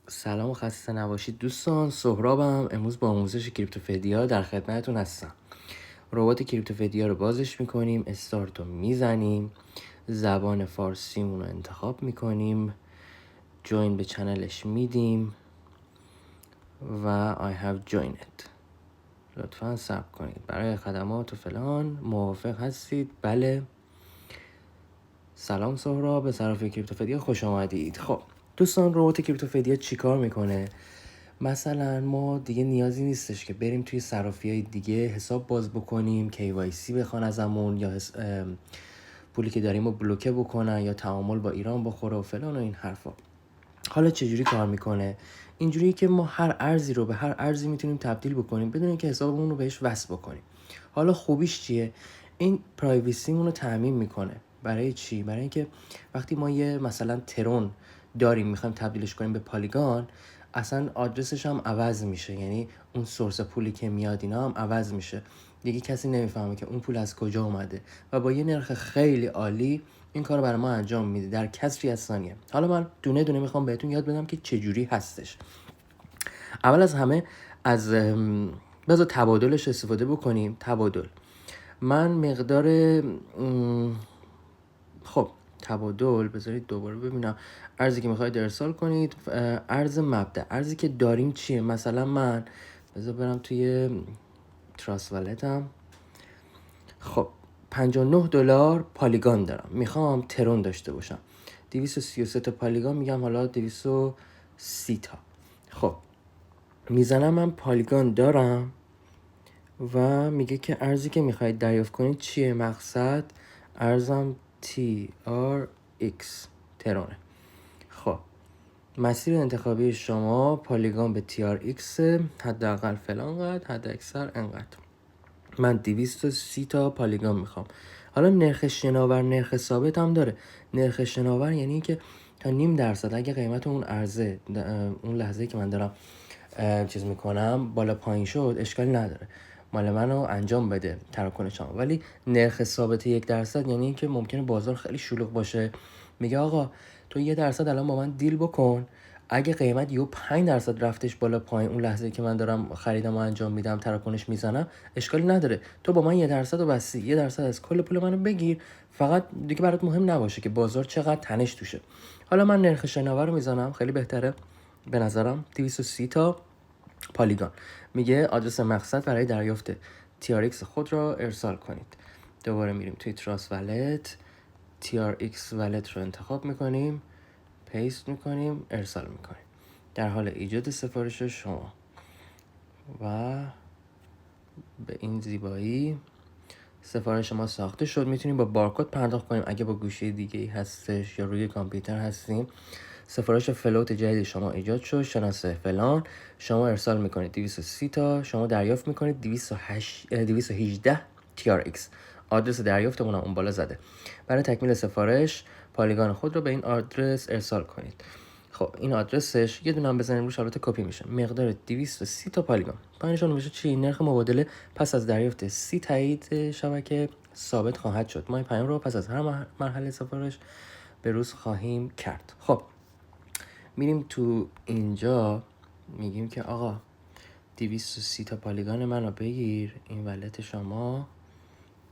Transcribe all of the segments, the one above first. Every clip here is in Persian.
سلام و خسته نباشید دوستان. سهرابم. امروز با آموزش کریپتوفدیا در خدمتتون هستم. ربات کریپتوفدیا رو بازش میکنیم، استارت رو میزنیم، زبان فارسیمون رو انتخاب میکنیم، جوین به چنلش میدیم و I have joined. لطفا صبر کنید برای خدمات و فلان. موافق هستید؟ بله. سلام سهراب، به صرافی کریپتوفدیا خوش آمدید. خب دوستان، ربات کریپتوفدیا چیکار میکنه؟ مثلا ما دیگه نیازی نیستش که بریم توی صرافی‌های دیگه حساب باز بکنیم، KYC بخوان ازمون، یا پولی که داریم رو بلوکه بکنن، یا تعامل با ایران بخوره و فلان و این حرفا. حالا چجوری کار میکنه؟ اینجوری که ما هر ارزی رو به هر ارزی میتونیم تبدیل بکنیم بدون اینکه حسابمون رو بهش وصل بکنیم. حالا خوبیش چیه؟ این پرایوسیمون رو تضمین میکنه. برای چی؟ برای اینکه وقتی ما یه مثلا ترون داریم میخوایم تبدیلش کنیم به پالیگان، اصلا آدرسش هم عوض میشه، یعنی اون سورس پولی که میاد اینا هم عوض میشه، دیگه کسی نمیفهمه که اون پول از کجا اومده و با یه نرخ خیلی عالی این کار برای ما انجام میده در کسری از ثانیه. حالا من دونه دونه میخوام بهتون یاد بدم که چجوری هستش. اول از همه از بذار تبادلش استفاده بکنیم. تبادل من مقدار خب تبادل، بذارید دوباره ببینم ارزی که میخواید ارسال کنید. ارز مبدأ، ارزی که داریم چیه؟ مثلا من بذار برم توی تراست والتم. خب $59 پالیگان دارم، میخوام ترون داشته باشم. 233 تا پالیگان، میگم حالا 230 تا. خب میزنم من پالیگان دارم و میگه که ارزی که میخواید دریافت کنید چیه؟ مقصد ارزم TRX ترونه. خب مسیر انتخابی شما پالیگان به TRX، حداقل فلان قدر، حد اکثر انقدر. من 230 تا پالیگان میخوام. حالا نرخ شناور نرخ ثابت هم داره. نرخ شناور یعنی که تا 0.5% اگه قیمت اون ارزه اون لحظه که من دارم چیز میکنم بالا پایین شد، اشکالی نداره، مال منو انجام بده تراکنش هم. ولی نرخ ثابت 1% یعنی که ممکنه بازار خیلی شلوغ باشه، میگه آقا تو 1% الان با من دیل بکن، اگه قیمت یهو 5% رفتش بالا پایین اون لحظه که من دارم خریدم و انجام میدم تراکنش میزنم، اشکالی نداره، تو با من 1% رو بستی، 1% از کل پول منو بگیر، فقط دیگه برات مهم نباشه که بازار چقدر تنش توشه. حالا من نرخ شناور رو میزنم، خیلی بهتره به نظرم. 230 تا پالیگان. میگه آدرس مقصد برای دریافت TRX خود را ارسال کنید. دوباره میریم توی تراست والت، TRX والت رو انتخاب میکنیم، پیست میکنیم، ارسال میکنیم. در حال ایجاد سفارش شما و به این زیبایی سفارش ما ساخته شد. میتونیم با بارکد پرداخت کنیم اگه با گوشی دیگه ای هستش یا روی کامپیوتر هستیم. سفارش فلوت جدید شما ایجاد شد، شناسه فلان. شما ارسال میکنید 230 تا، شما دریافت میکنید 218 TRX. آدرس دریافتمون اون بالا زده. برای تکمیل سفارش پالیگان خود رو به این آدرس ارسال کنید. خب این آدرسش یه دونه هم بزنیم روش، البته کپی میشه. مقدار 230 تا پالیگان. پایینش نوشته چی؟ نرخ مبادله پس از دریافت 30 تایید شبکه ثابت خواهد شد. ما این پیام رو پس از هر مرحله سفارش به روز خواهیم کرد. خب میریم تو اینجا، میگیم که آقا 230 تا پالیگان منو بگیر، این ولت شما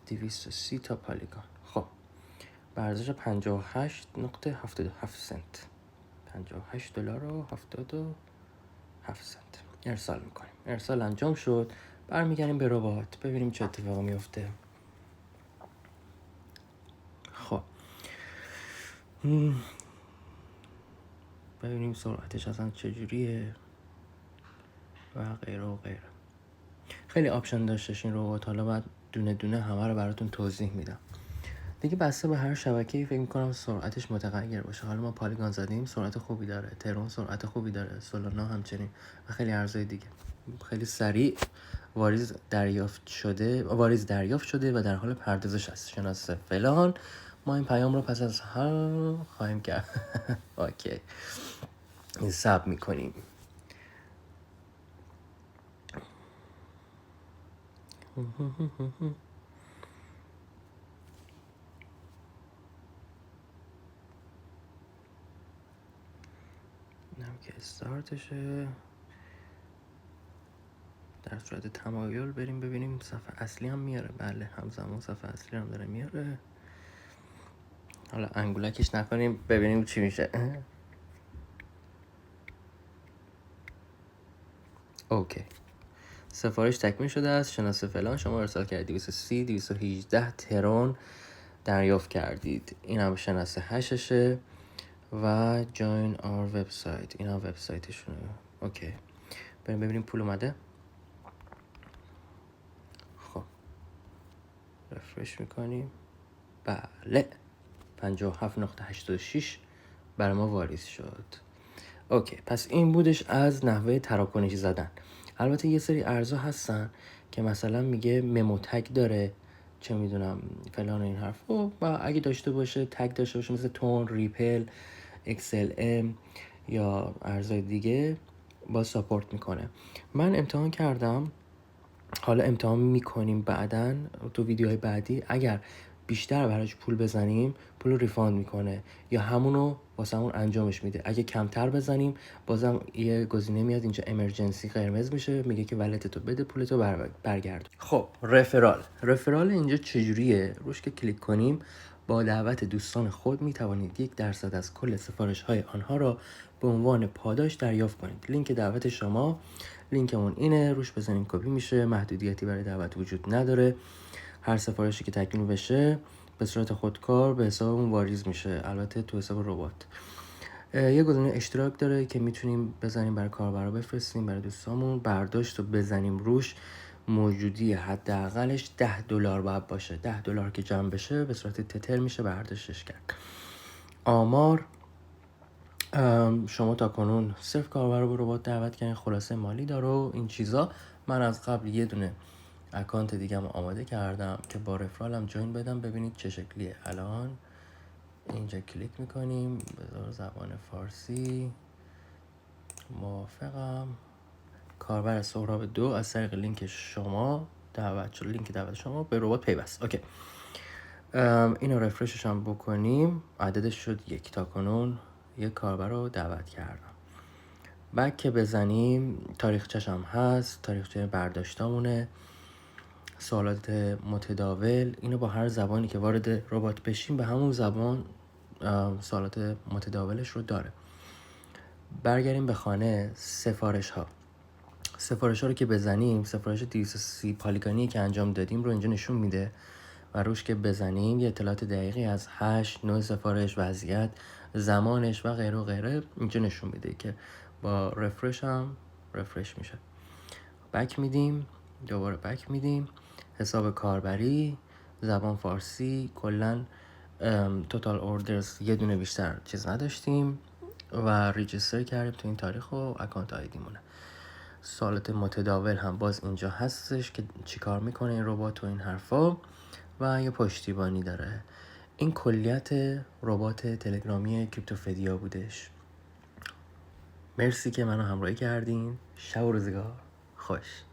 230 تا پالیگان. خب به ارزش 58.77 سنت، $58.77 ارسال میکنیم. ارسال انجام شد. برمیگردیم به ربات ببینیم چه اتفاقی میفته. خب ببینیم سرعتش اصلا چجوریه و غیره و غیره. خیلی آپشن داشتش این ربات، حالا بعد دونه دونه همه رو براتون توضیح میدم. دیگه بسته به هر شبکه‌ای فکر می‌کنم سرعتش متغیر باشه. حالا ما پالیگان زدیم، سرعت خوبی داره، ترون سرعت خوبی داره، سولانا همچنین و خیلی ارزهای دیگه. خیلی سریع واریز دریافت شده و در حال پردازش است. شناسه فلان. ما این پیام رو پس از هم خواهیم کرد. اوکی. این ساب میکنیم. اینم که استارتشه. در صورت تمایل بریم ببینیم صفحه اصلی هم میاره. بله همزمان صفحه اصلی هم داره میاره. حالا انگولکش نکنیم ببینیم چی میشه. اوکی، سفارش تکمیل شده است. شناسه فلان شما ارسال کردید 230 218 ترون دریافت کردید. این هم شناسه هششه و join our website. این هم وبسایتشونه. اوکی، بریم ببینیم پول اومده. خب رفرش میکنیم. بله 57.86 برای ما واریز شد. اوکی، پس این بودش از نحوه تراکنش زدن. البته یه سری ارزها هستن که مثلا میگه ممو تگ داره، چه میدونم فلان این حرف و اگه داشته باشه تگ داشته باشه مثل تون، ریپل، اکسل ام یا ارزهای دیگه با ساپورت میکنه. من امتحان کردم، حالا امتحان میکنیم بعداً تو ویدیوهای بعدی. اگر بیشتر براش پول بزنیم پول رو ریفاند میکنه یا همونو واسمون انجامش میده. اگه کمتر بزنیم بازم یه گزینه میاد اینجا امرجنسی قرمز میشه، میگه که ولتتو بده پولتو برگرد. خب رفرال اینجا چجوریه؟ روش که کلیک کنیم با دعوت دوستان خود میتوانید 1% از کل سفارش های آنها را به عنوان پاداش دریافت کنید. لینک دعوت شما، لینکمون اینه، روش بزنید کپی میشه. محدودیتی برای دعوت وجود نداره. هر سفارشی که تکمیل بشه به صورت خودکار به حسابمون واریز میشه، البته تو حساب ربات. یه گزینه اشتراک داره که میتونیم بزنیم برای کاربرا بفرستیم برای دوستامون. برداشت رو بزنیم روش، موجودی حداقلش $10 باید باشه. $10 که جمع بشه به صورت تتر میشه برداشتش کرد. آمار شما تا کنون 0 کاربر رو به ربات دعوت کردین، خلاصه مالی داره و این چیزا. من از قبل یه دونه اکانت دیگه هم آماده کردم که با رفرالم جوین بدم ببینید چه شکلیه. الان اینجا کلیک میکنیم، بذار زبان فارسی، موافقم. کاربر سهراب 2 از طریق لینک شما دعوت شد، لینک دعوت شما به ربات پیوست. اوکی، اینو رفرشش هم بکنیم، عددش شد 1. تا کنون یک کاربر رو دعوت کردم. بعد که بزنیم تاریخچه‌ش هم هست، تاریخچه برداشتامونه، سوالات متداول. اینو با هر زبانی که وارد ربات بشیم به همون زبان سوالات متداولش رو داره. برگردیم به خانه سفارش ها رو که بزنیم، سفارش 230 پالیگانی که انجام دادیم رو اینجا نشون میده و روش که بزنیم یه اطلاعات دقیقی از هش، نوع سفارش، وضعیت، زمانش و غیره و غیره اینجا نشون میده که با رفرش هم رفرش میشه. بک میدیم، دوباره بک میدیم، حساب کاربری، زبان فارسی، کلن توتال اوردرز یه دونه بیشتر چیز نداشتیم و ریجستر کردیم تو این تاریخ و اکانت آیدی مونه. سوالات متداول هم باز اینجا هستش که چی کار میکنه این ربات و این حرفا و یه پشتیبانی داره. این کلیت ربات تلگرامی کریپتوفدیا بودش. مرسی که منو همراهی کردین. شب و روزگار خوش.